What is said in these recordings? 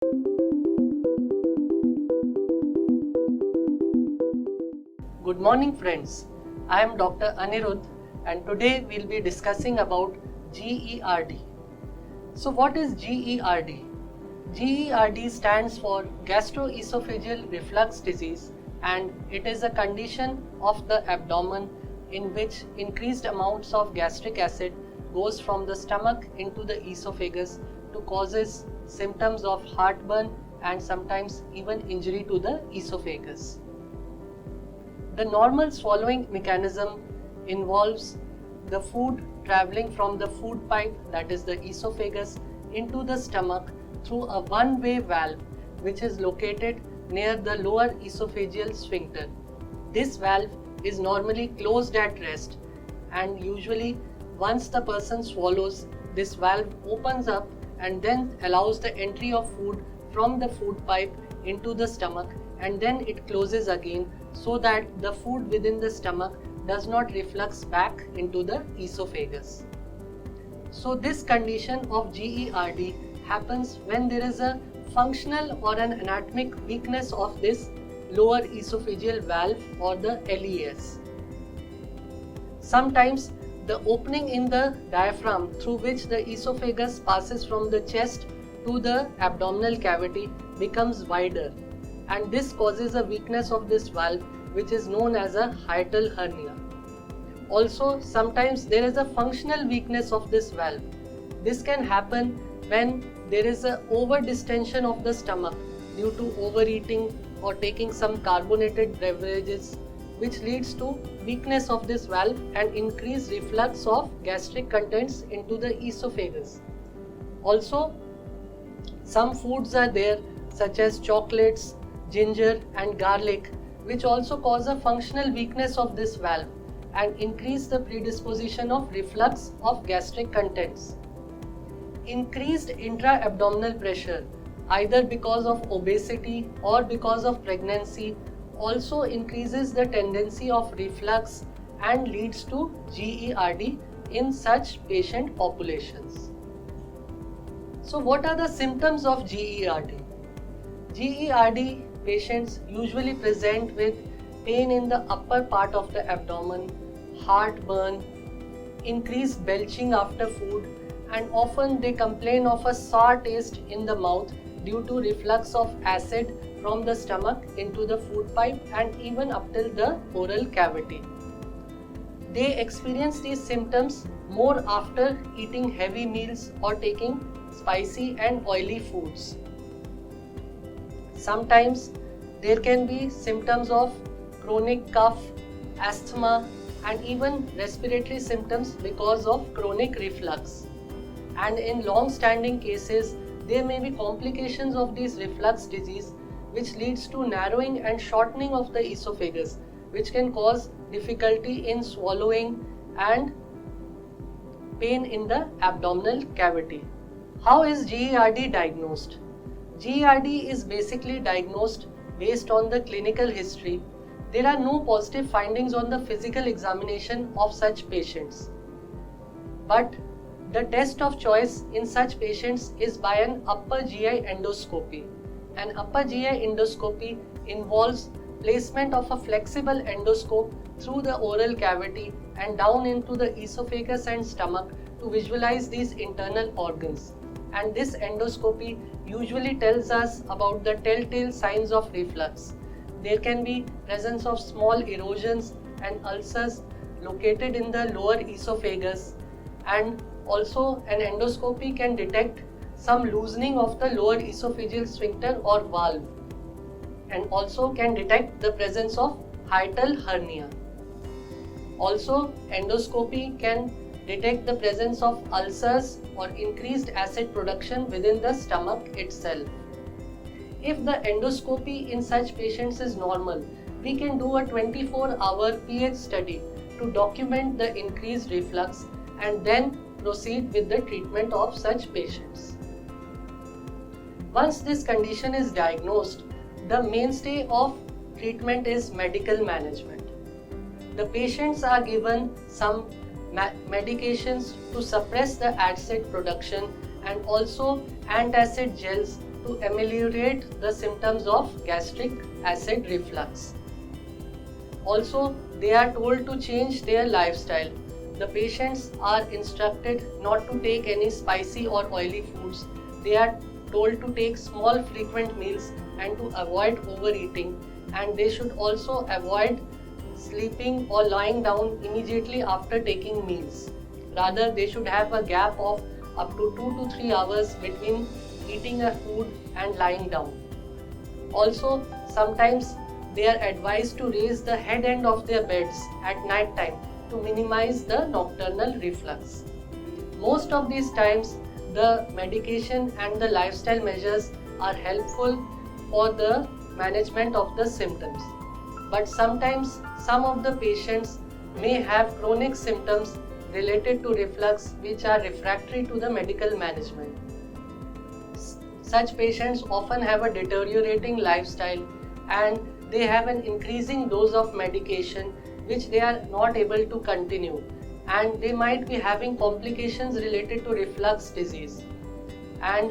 Good morning friends, I am Dr. Anirudh and today we will be discussing about GERD. So what is GERD? GERD stands for gastroesophageal reflux disease and it is a condition of the abdomen in which increased amounts of gastric acid goes from the stomach into the esophagus to causes symptoms of heartburn and sometimes even injury to the esophagus. The normal swallowing mechanism involves the food traveling from the food pipe, that is the esophagus, into the stomach through a one-way valve which is located near the lower esophageal sphincter. This valve is normally closed at rest and usually once the person swallows, this valve opens up and then allows the entry of food from the food pipe into the stomach, and then it closes again so that the food within the stomach does not reflux back into the esophagus. So this condition of GERD happens when there is a functional or an anatomic weakness of this lower esophageal valve or the LES. Sometimes the opening in the diaphragm through which the esophagus passes from the chest to the abdominal cavity becomes wider, and this causes a weakness of this valve which is known as a hiatal hernia. Also, sometimes there is a functional weakness of this valve. This can happen when there is a over distension of the stomach due to overeating or taking some carbonated beverages, which leads to weakness of this valve and increased reflux of gastric contents into the esophagus. Also, some foods are there such as chocolates, ginger and garlic, which also cause a functional weakness of this valve and increase the predisposition of reflux of gastric contents. Increased intra-abdominal pressure, either because of obesity or because of pregnancy, also increases the tendency of reflux and leads to GERD in such patient populations. So what are the symptoms of GERD? GERD patients usually present with pain in the upper part of the abdomen, heartburn, increased belching after food, and often they complain of a sour taste in the mouth due to reflux of acid from the stomach into the food pipe and even up till the oral cavity. They experience these symptoms more after eating heavy meals or taking spicy and oily foods. Sometimes there can be symptoms of chronic cough, asthma, and even respiratory symptoms because of chronic reflux. And in long-standing cases, there may be complications of this reflux disease which leads to narrowing and shortening of the esophagus, which can cause difficulty in swallowing and pain in the abdominal cavity. How is GERD diagnosed? GERD is basically diagnosed based on the clinical history. There are no positive findings on the physical examination of such patients. But the test of choice in such patients is by an upper GI endoscopy. An upper GI endoscopy involves placement of a flexible endoscope through the oral cavity and down into the esophagus and stomach to visualize these internal organs. And this endoscopy usually tells us about the telltale signs of reflux. There can be presence of small erosions and ulcers located in the lower esophagus, and also an endoscopy can detect some loosening of the lower esophageal sphincter or valve, and also can detect the presence of hiatal hernia. Also, endoscopy can detect the presence of ulcers or increased acid production within the stomach itself. If the endoscopy in such patients is normal, we can do a 24-hour pH study to document the increased reflux and then proceed with the treatment of such patients. Once this condition is diagnosed, the mainstay of treatment is medical management. The patients are given some medications to suppress the acid production and also antacid gels to to ameliorate the symptoms of gastric acid reflux. Also, they are told to change their lifestyle. The patients are instructed not to take any spicy or oily foods. They are told to take small frequent meals and to avoid overeating, and they should also avoid sleeping or lying down immediately after taking meals. Rather, they should have a gap of up to 2 to 3 hours between eating a food and lying down. Also, sometimes they are advised to raise the head end of their beds at night time to minimize the nocturnal reflux. Most of these times, the medication and the lifestyle measures are helpful for the management of the symptoms. But sometimes some of the patients may have chronic symptoms related to reflux which are refractory to the medical management. Such patients often have a deteriorating lifestyle and they have an increasing dose of medication which they are not able to continue, and they might be having complications related to reflux disease, and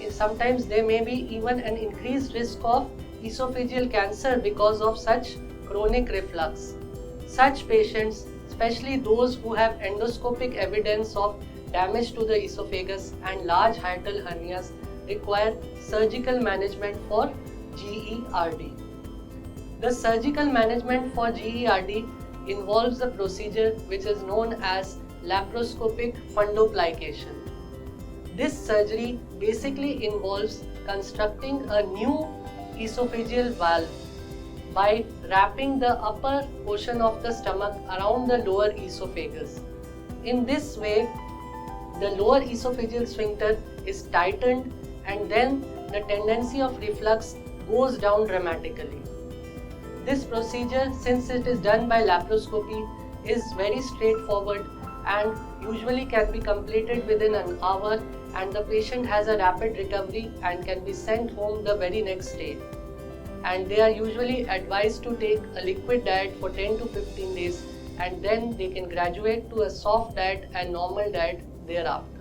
sometimes there may be even an increased risk of esophageal cancer because of such chronic reflux. Such patients, especially those who have endoscopic evidence of damage to the esophagus and large hiatal hernias, require surgical management for GERD. The surgical management for GERD involves a procedure which is known as laparoscopic fundoplication. This surgery basically involves constructing a new esophageal valve by wrapping the upper portion of the stomach around the lower esophagus. In this way, the lower esophageal sphincter is tightened and then the tendency of reflux goes down dramatically. This procedure, since it is done by laparoscopy, is very straightforward and usually can be completed within an hour, and the patient has a rapid recovery and can be sent home the very next day. And they are usually advised to take a liquid diet for 10 to 15 days, and then they can graduate to a soft diet and normal diet thereafter.